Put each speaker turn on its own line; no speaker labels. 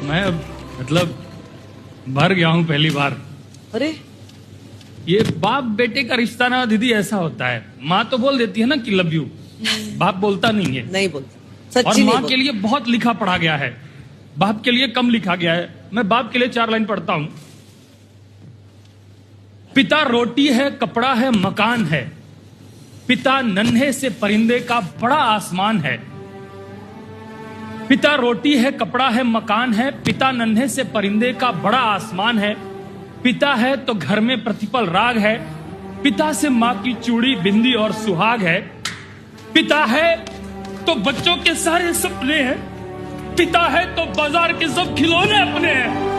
मैं मतलब भर गया हूं पहली बार।
अरे
ये बाप बेटे का रिश्ता ना दीदी ऐसा होता है, माँ तो बोल देती है ना कि लव यू, बाप बोलता नहीं है।
नहीं बोलते,
और
सच्ची नहीं
माँ के लिए बहुत लिखा पढ़ा गया है, बाप के लिए कम लिखा गया है। मैं बाप के लिए 4 लाइन पढ़ता हूं। पिता रोटी है, कपड़ा है, मकान है, पिता नन्हे से परिंदे का बड़ा आसमान है। पिता रोटी है, कपड़ा है, मकान है, पिता नन्हे से परिंदे का बड़ा आसमान है। पिता है तो घर में प्रतिपल राग है, पिता से माँ की चूड़ी बिंदी और सुहाग है। पिता है तो बच्चों के सारे सपने हैं, पिता है तो बाजार के सब खिलौने अपने हैं।